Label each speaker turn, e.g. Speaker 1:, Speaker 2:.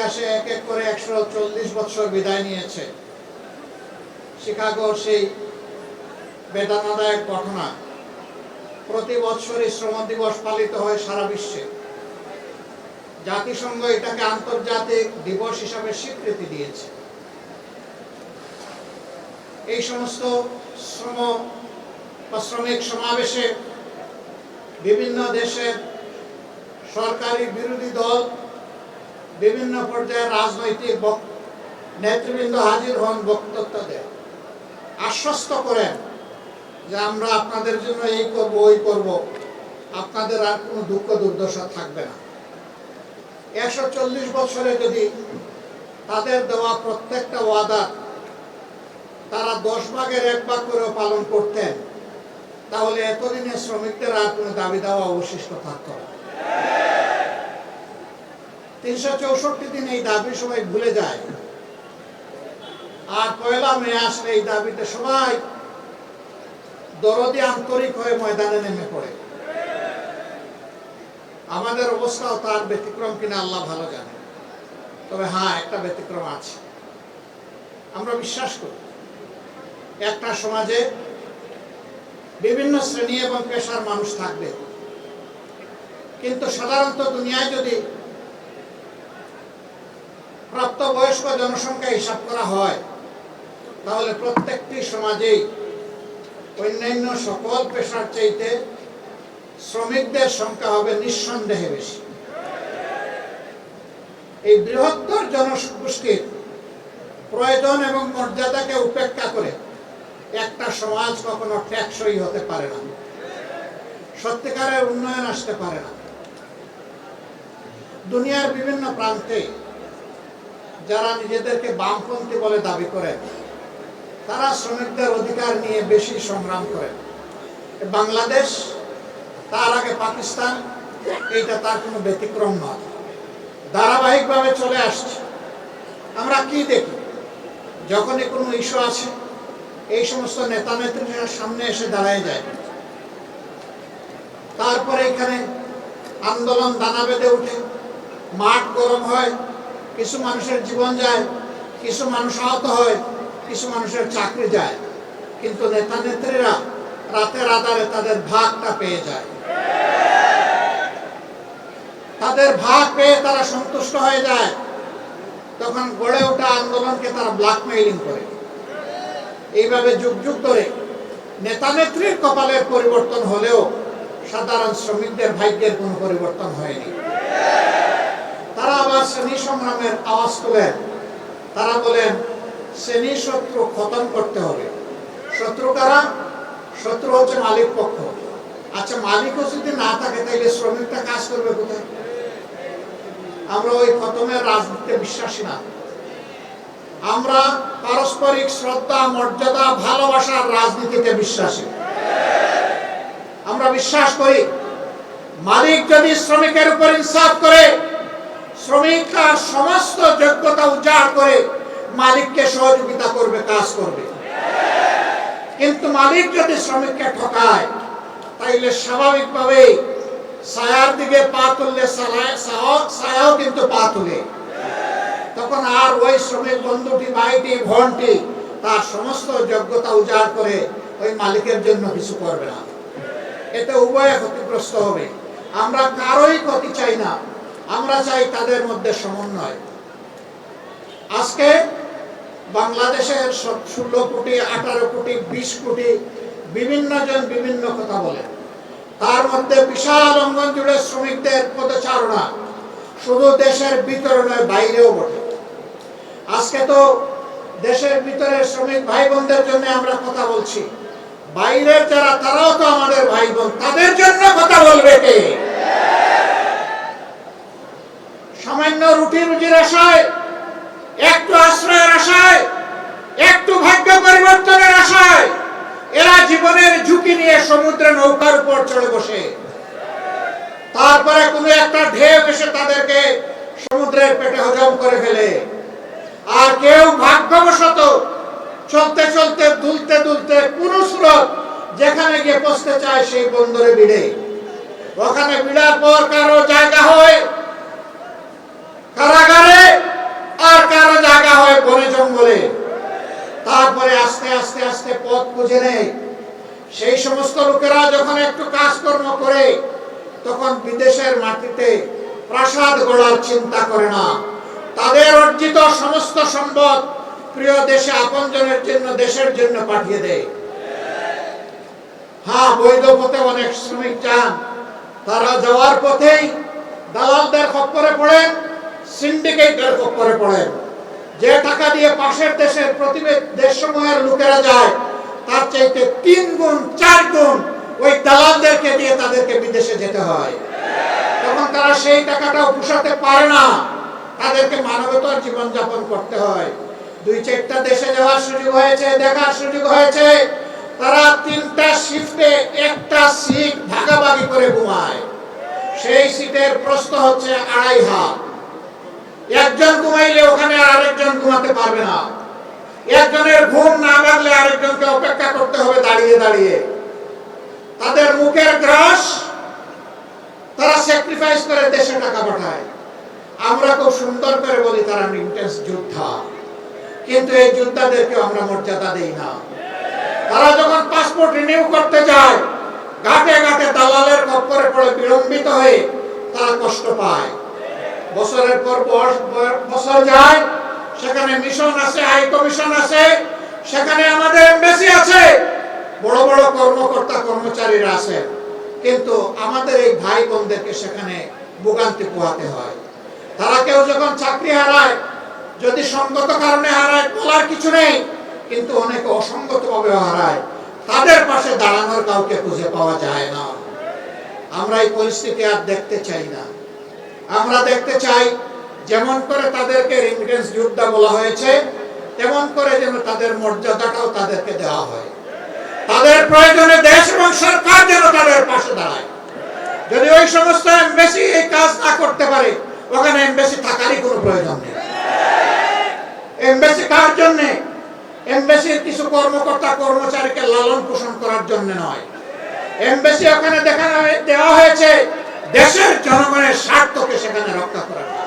Speaker 1: ইতিহাসে এক এক করে 140 বছর বিদায় নিয়েছে। শিকাগোর সেই বেদনাদায়ক ঘটনা। প্রতি বছরই শ্রম দিবস পালিত হয় সারা বিশ্বে। জাতিসংঘ এটাকে আন্তর্জাতিক দিবস হিসাবে স্বীকৃতি দিয়েছে। এই সমস্ত শ্রমিক সমাবেশে বিভিন্ন দেশের সরকারি বিরোধী দল, বিভিন্ন পর্যায়ের রাজনৈতিক নেতৃবৃন্দ হাজির হন, বক্তব্য দেন, আশ্বস্ত করেন যে আমরা আপনাদের জন্য এই করব, ওই করব, আপনাদের আর কোনো দুঃখ দুর্দশা থাকবে না। 140 বছরে যদি তাদের দেওয়া প্রত্যেকটা ওয়াদা তারা 10 ভাগের 1 ভাগ করেও পালন করতেন, তাহলে এতদিনে শ্রমিকদের আর কোনো দাবি দেওয়া অবশিষ্ট থাকত না। 364 দিন এই দাবি সবাই ভুলে যায়, আর 1 মে আসলে এই দাবিতে সবাই দরদি আন্তরিক হয়ে ময়দানে নেমে পড়ে। আমাদের অবস্থাও তার ব্যতিক্রম কিনা আল্লাহ ভালো জানে। তবে হ্যাঁ, একটা ব্যতিক্রম আছে। আমরা বিশ্বাস করি একটা সমাজে বিভিন্ন শ্রেণী এবং পেশার মানুষ থাকবে, কিন্তু সাধারণত দুনিয়ায় যদি প্রাপ্তবয়স্ক জনসংখ্যা হিসাব করা হয়, তাহলে প্রত্যেকটি সমাজেই অন্যান্য সকল পেশার চাইতে শ্রমিকদের সংখ্যা হবে নিঃসন্দেহে বেশি। এই বৃহত্তর জনগোষ্ঠীর প্রয়োজন এবং মর্যাদাকে উপেক্ষা করে একটা সমাজ কখনো টেকসই হতে পারে না, সত্যিকারের উন্নয়ন আসতে পারে না। দুনিয়ার বিভিন্ন প্রান্তে যারা নিজেদেরকে বামপন্থী বলে দাবি করেন, তারা শ্রমিকদের অধিকার নিয়ে বেশি সংগ্রাম করেন। বাংলাদেশ, তার আগে পাকিস্তান, এইটা তার কোনো ব্যতিক্রম নয়, ধারাবাহিকভাবে চলে আসছে। আমরা কি দেখি, যখনই কোনো ইস্যু আছে এই সমস্ত নেতা নেত্রীরা সামনে এসে দাঁড়ায় যায়, তারপরে এখানে আন্দোলন দানা বেঁধে উঠে, মাঠ গরম হয়, কিছু মানুষের জীবন যায়, কিছু মানুষ আহত হয়, কিছু মানুষের চাকরি যায়, কিন্তু নেতা নেত্রীরা রাতের আধারে তাদের ভাগটা পেয়ে যায়। তাদের ভাগ পেয়ে তারা সন্তুষ্ট হয়ে যায়, তখন গড়ে ওঠা আন্দোলনকে তারা ব্ল্যাকমেইলিং করে। এইভাবে যুগ যুগ ধরে নেতা নেত্রীর কপালের পরিবর্তন হলেও সাধারণ শ্রমিকদের ভাগ্যের কোনো পরিবর্তন হয়নি। তারা আবার শ্রেণী সংগ্রামের আওয়াজ তোলেন। তারা বলেন শ্রেণী শত্রু খতম করতে হবে। শত্রু কারা? শত্রু হচ্ছে মালিক পক্ষ। আচ্ছা, মালিকও যদি না থাকে তাহলে শ্রমিকটা কাজ করবে কোথায়? আমরা ওই খতমের রাজনীতিতে বিশ্বাসী না। আমরা পারস্পরিক শ্রদ্ধা, মর্যাদা, ভালোবাসার রাজনীতিতে বিশ্বাসী। আমরা বিশ্বাস করি মালিক যদি শ্রমিকের উপর ইনসাফ করে, শ্রমিক তার সমস্ত যোগ্যতা উজাড় করে মালিককে সহযোগিতা করবে, কাজ করবে। কিন্তু মালিক যদি শ্রমিককে ঠকায়, তাইলে স্বাভাবিকভাবেই ছায়ার দিকে পা তুললে ছায়াও কিন্তু পা তুলে। তখন আর ওই শ্রমিক বন্ধুটি, ভাইটি, বোনটি তার সমস্ত যোগ্যতা উজাড় করে ওই মালিকের জন্য কিছু করবে না। এতে উভয়ে ক্ষতিগ্রস্ত হবে। আমরা কারোই ক্ষতি চাই না, আমরা চাই তাদের মধ্যে সমন্বয়। আজকে বাংলাদেশের 16 কোটি, 18 কোটি, 20 কোটি বিভিন্ন জন বিভিন্ন কথা বলে। তার মধ্যে বিশাল অঙ্গন জুড়ে শ্রমিকদের পদচারণা শুধু দেশের ভিতরে নয়, বাইরেও বটে। আজকে তো দেশের ভিতরে শ্রমিক ভাই বোনদের জন্য আমরা কথা বলছি, বাইরের যারা তারাও তো আমাদের ভাই বোন, তাদের জন্য কথা বলবে কে? সামান্য রুটি রুজির আশায়, একটু আশ্রয়ের আশায়, একটু ভাগ্য পরিবর্তনের আশায় এরা জীবনের ঝুঁকি নিয়ে সমুদ্রে নৌকার উপর চড়ে বসে। তারপরে কোনো একটা ঢেউ এসে তাদেরকে সমুদ্রের পেটে হজম করে ফেলে। আর কেউ ভাগ্যবশত চলতে চলতে, দুলতে দুলতে কোনো স্রোত যেখানে গিয়ে পৌঁছতে চায় সেই বন্দরে ভিড়ে। ওখানে ভিড়ার পর কারো জায়গা হয় কারাগারে, জঙ্গলে, তারপরে আস্তে আস্তে আস্তে পথ খুঁজে নেয়। সেই সমস্ত লোকেরা যখন একটু কাজকর্ম করে, তখন বিদেশের মাটিতে প্রাসাদ গড়ার চিন্তা করে না, তাদের অর্জিত সমস্ত সম্পদ প্রিয় দেশে আপনজনের জন্য, দেশের জন্য পাঠিয়ে দেয়। হ্যাঁ, বৈধ পথে অনেক শ্রমিক যান, তারা যাওয়ার পথেই দালালদের খপ্পরে পড়েন, সিন্ডিকেটের খপ্পরে পড়েন। যে টাকা দিয়ে পাশের দেশের দেশসমূহের লোকেরা যায়, তার চাইতে 3 গুণ 4 গুণ ওই দালালদেরকে দিয়ে তাদেরকে বিদেশে যেতে হয়। তখন তারা সেই টাকাটাও পুষাতে পারে না, তাদেরকে মানবতার জীবনযাপন করতে হয়। 2-4টা দেশে যাওয়ার সুযোগ হয়েছে, দেখার সুযোগ হয়েছে, তারা 3টা শিফটে 1টা সিট ভাগাভাগি করে ঘুমায়। সেই সিটের প্রস্থ হচ্ছে 2.5 হাত। একজন ঘুমাইলে ওখানে আরেকজন ঘুমাতে পারবে না। একজনের ঘুম না ভাঙলে আরেকজনকে অপেক্ষা করতে হবে দাঁড়িয়ে দাঁড়িয়ে। তাদের মুখের গ্রাস তারা স্যাক্রিফাইস করে দেশে টাকা পাঠায়। আমরা খুব সুন্দর করে বলি তারা ইন্টেন্স যোদ্ধা, কিন্তু এই যোদ্ধাদেরকে আমরা মর্যাদা দেই না। তারা যখন পাসপোর্ট রিনিউ করতে যায়, ঘাটে ঘাটে দালালের খপ্পরে পড়ে বিলম্বিত হয়ে তারা কষ্ট পায়। বছরের পর বছর যায়, সেখানে মিশন আছে, হাই কমিশন আছে, সেখানে আমাদের এমবাসি আছে, বড় বড় কর্মকর্তা কর্মচারীরা আছে, কিন্তু আমাদের এই ভাই বোনদেরকে সেখানে ভোগান্তি পোহাতে হয়। তারা কেউ যখন চাকরি হারায়, যদি সঙ্গত কারণে হারায় বলার কিছু নেই, কিন্তু অনেকে অসঙ্গতভাবে হারায়, তাদের পাশে দাঁড়ানোর কাউকে খুঁজে পাওয়া যায় না। আমরা এই পরিস্থিতি আর দেখতে চাই না। আমরা দেখতে চাই যেমন করে তাদেরকে রেমিটেন্স যোদ্ধা বলা হয়েছে, তেমন করে যেন তাদের মর্যাদাটাও তাদেরকে দেওয়া হয়। তাদের প্রয়োজনে দেশ এবং সরকার যেন তাদের পাশে দাঁড়ায়। যদি ওই সমস্ত এমবাসি এই কাজ না করতে পারে, ওখানে এমবাসি থাকারই কোনো প্রয়োজন নেই। এমবাসি কার জন্য? এমবাসির কিছু কর্মকর্তা কর্মচারীকে লালন পোষণ করার জন্য নয়। এমবাসি ওখানে দেওয়া হয়েছে দেশের জনগণের স্বার্থকে সেখানে রক্ষা করার জন্য।